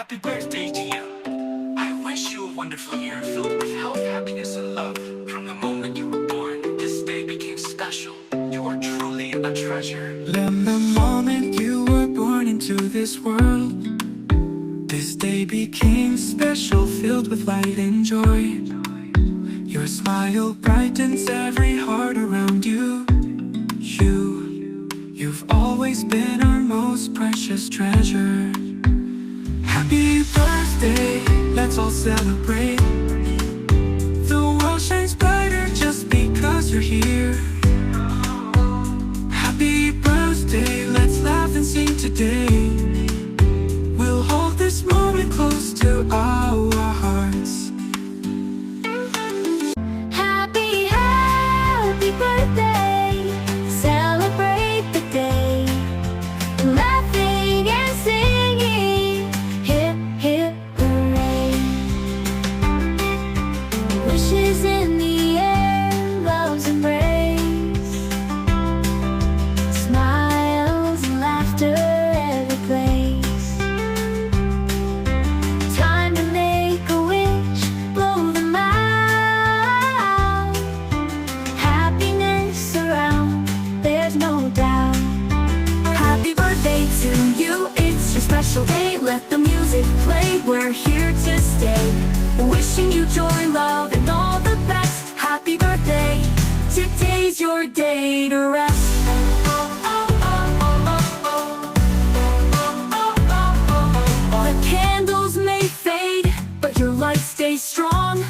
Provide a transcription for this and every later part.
Happy birthday to you. I wish you a wonderful year filled with health, happiness, and love. From the moment you were born, this day became special. You are truly a treasure. From the moment you were born into this world, this day became special, filled with light and joy. Your smile brightens every heart around you. You've always been our most precious treasure. Happy birthday, let's all celebrate. The world shines brighter just because you're here. Happy birthday, let's laugh and sing today. We'll hold this moment close to our hearts. Happy, happy birthday. Celebrate the day. Laughing and singing. Hip, hip, hooray. Wishes in the air, love's embrace. Smiles and laughter every place. Time to make a wish, blow them out. Happiness around, there's no doubt. Happy birthday to you, it's your special day. Let the music play, we're here to stay. Wishing you joy, love, and all the best. Happy birthday, today's your day to rest. The candles may fade, but your light stays strong.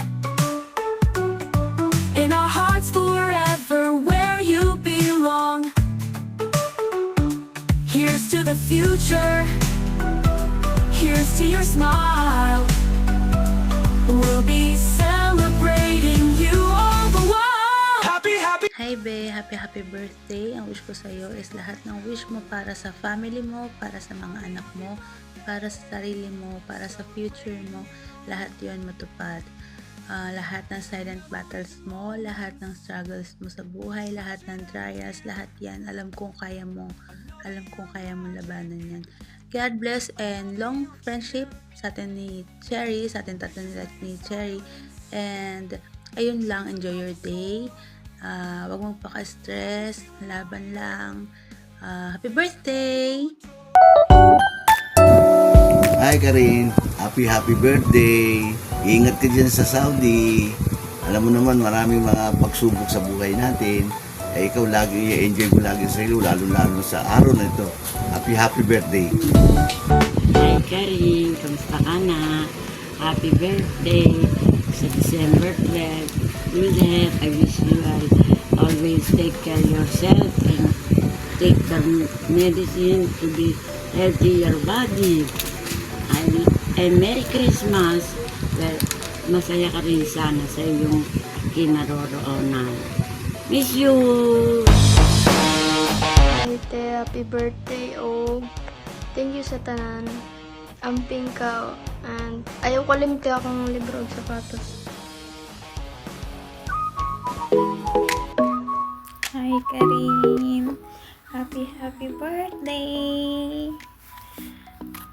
In our hearts forever, where you belong. Here's to the future. Here's to your smile. We'll be celebrating you all the while. Happy, happy. Hi be, happy birthday. Ang wish ko sa iyo is lahat ng wish mo para sa family mo, para sa mga anak mo, para sa sarili mo, para sa future mo. Lahat 'yon matupad. Lahat ng silent battles mo, lahat ng struggles mo sa buhay, lahat ng trials, lahat 'yan. Alam kong kaya mo. Alam kong kaya mo labanan 'yan. God bless and long friendship sa atin ni Cherry, sa atin tatlo ni Cherry. And ayun lang, enjoy your day. Wag mong paka-stress, laban lang. Happy birthday! Hi Karin, happy birthday. Ingat ka dyan sa Saudi. Alam mo naman maraming mga pagsubok sa buhay natin. Ikaw lagi i-enjoy mo lagi sa iyo, lalo sa araw na ito. Happy birthday. Hi Karin, kamusta ka na? Happy birthday sa December 12. Juliet, I wish you always take care of yourself and take the medicine to be healthy your body. And Merry Christmas. Well, masaya ka rin sana sa iyong kinaroroonan. Miss you! Happy birthday, oh. Thank you sa tanan. Amping ka, and ayaw ko limti akong libro og sapatos. Hi Karim! Happy birthday!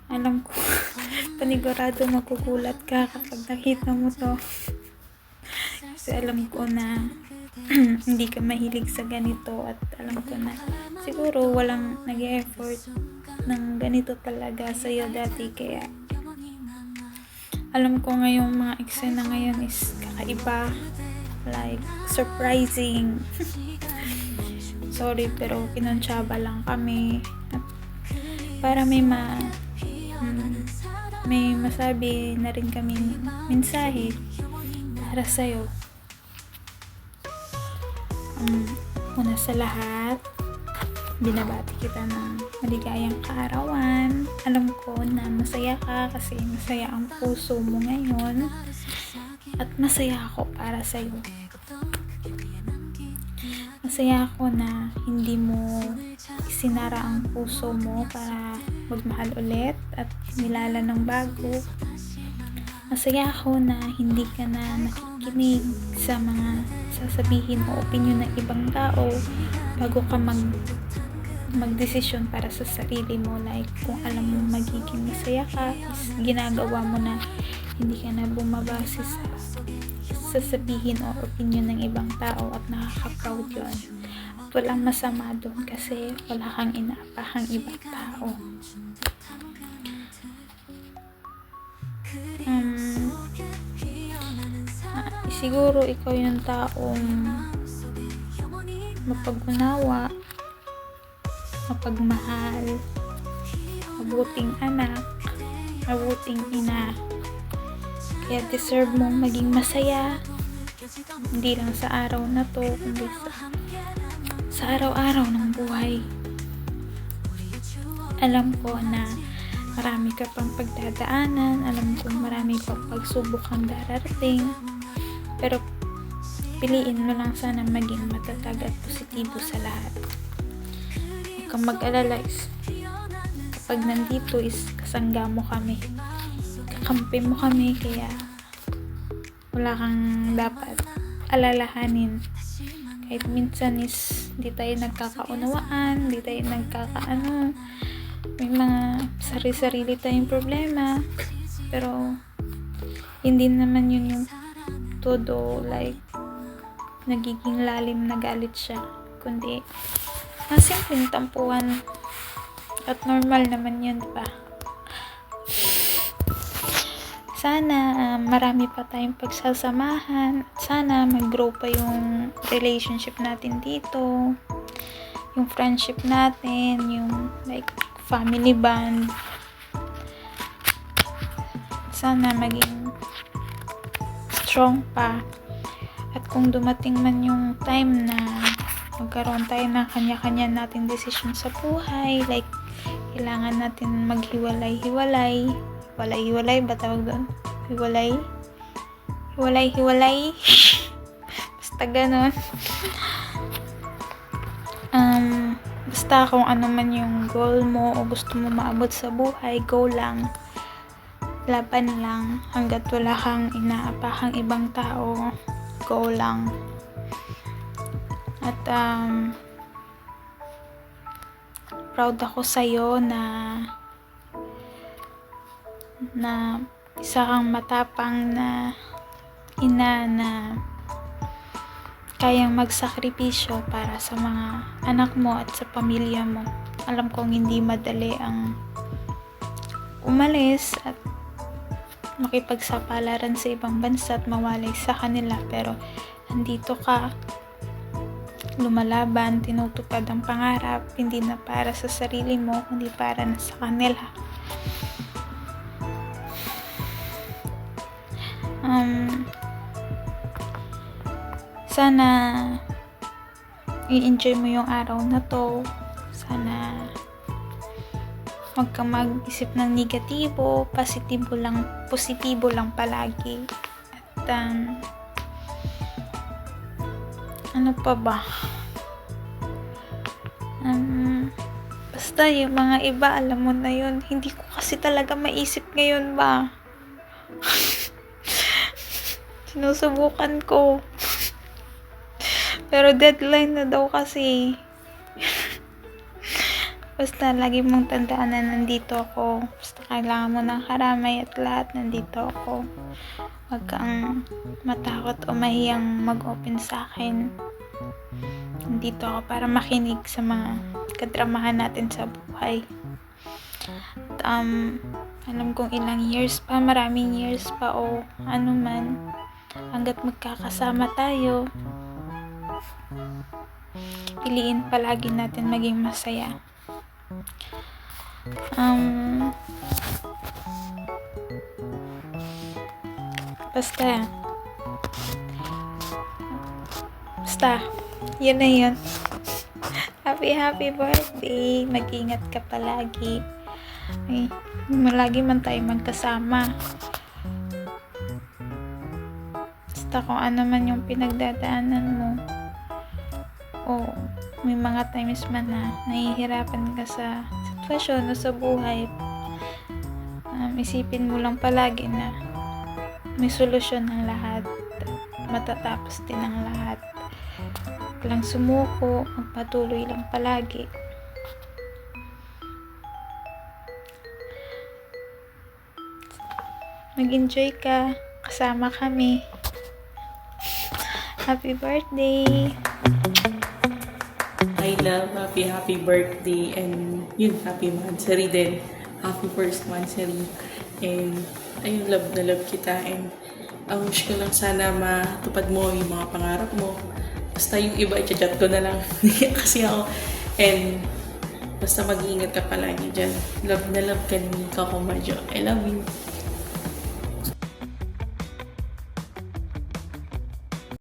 Alam ko, panigurado magugulat ka kapag nakita mo to. Kasi alam ko na hindi ka mahilig sa ganito at alam ko na siguro walang nag-effort ng ganito talaga sa'yo dati, kaya alam ko ngayong mga eksena ngayon is kakaiba, like surprising. Sorry pero kinonsyaba lang kami at para may masabi na rin kaming mensahe para sa'yo. Una sa lahat, binabati kita ng maligayang kaarawan. Alam ko na masaya ka kasi masaya ang puso mo ngayon at masaya ako para sa'yo. Masaya ako na hindi mo isinara ang puso mo para magmahal ulit at nilala ng bago. Masaya ako na hindi ka na nakikinig sa mga sasabihin o opinion ng ibang tao bago ka magdesisyon para sa sarili mo. Like, kung alam mo magiging masaya ka, is ginagawa mo na, hindi ka na bumabase sa sasabihin o opinion ng ibang tao, at nakaka-proud yun. At walang masama doon kasi wala kang inaapahang ibang tao. Siguro ikaw yung taong mapag-unawa, mapagmahal, mabuting anak, mabuting ina. Kaya deserve mong maging masaya, hindi lang sa araw na to, kundi sa araw-araw ng buhay. Alam ko na marami ka pang pagdadaanan, alam ko marami pang pagsubok ang darating, pero piliin mo lang sana maging matatag at positibo sa lahat. Huwag kang mag-alala, kapag nandito is kasangga mo kami, kakampi mo kami, kaya wala kang dapat alalahanin. Kahit minsan is di tayo nagkakaunawaan, di tayo may mga sarili-sarili tayong problema, pero hindi naman yun yung todo, like nagiging lalim na galit siya, kundi simpleng tampuhan, at normal naman yun, diba? Sana marami pa tayong pagsasamahan, at sana mag-grow pa yung relationship natin dito, yung friendship natin, yung like family bond. Sana maging strong pa. At kung dumating man yung time na magkaroon tayo ng kanya-kanya nating desisyon sa buhay, like kailangan natin maghiwalay-hiwalay ba tawag doon? Hiwalay basta ganon. Basta kung ano man yung goal mo o gusto mo maabot sa buhay, go lang, laban lang, hanggat wala kang inaapahang ibang tao, go lang. At proud ako sa'yo na isa kang matapang na ina na kayang magsakripisyo para sa mga anak mo at sa pamilya mo. Alam kong hindi madali ang umalis at makipagsapalaran sa ibang bansa at mawalay sa kanila, pero andito ka, lumalaban, tinutupad ang pangarap, hindi na para sa sarili mo, kundi para na sa kanila. Sana i-enjoy mo yung araw na to. Sana huwag kang mag-isip ng negatibo, positibo lang palagi. At ano pa ba? Basta yung mga iba, alam mo na yun. Hindi ko kasi talaga maisip ngayon ba. Sinusubukan ko. Pero deadline na daw kasi. Basta lagi mong tandaan na nandito ako. Basta kailangan mo ng karamay at lahat, nandito ako. Huwag kang matakot o mahiyang mag-open sa akin. Nandito ako para makinig sa mga kadramahan natin sa buhay. At, alam kong ilang years pa, maraming years pa o ano man, hanggat magkakasama tayo, piliin palagi natin maging masaya. Basta yun na yun. Happy birthday, mag-ingat ka palagi. Malagi man tayo magkasama. Basta kung ano man yung pinagdadaanan mo, o may mga times man na nahihirapan ka sa sitwasyon o sa buhay, isipin mo lang palagi na may solusyon ng lahat, matatapos din ang lahat. Huwag lang sumuko, magpatuloy lang palagi. mag-enjoy ka kasama kami. Happy birthday! I love, happy birthday, and yun, happy monthsary din. Happy first monthsary. And ayun, love na love kita. And ang wish ko lang sana matupad mo yung mga pangarap mo. Basta yung iba, i-chat ko na lang. Kasi ako. And basta mag-iingat ka palagi dyan. Love na love ka ni Kako Majo. I love you.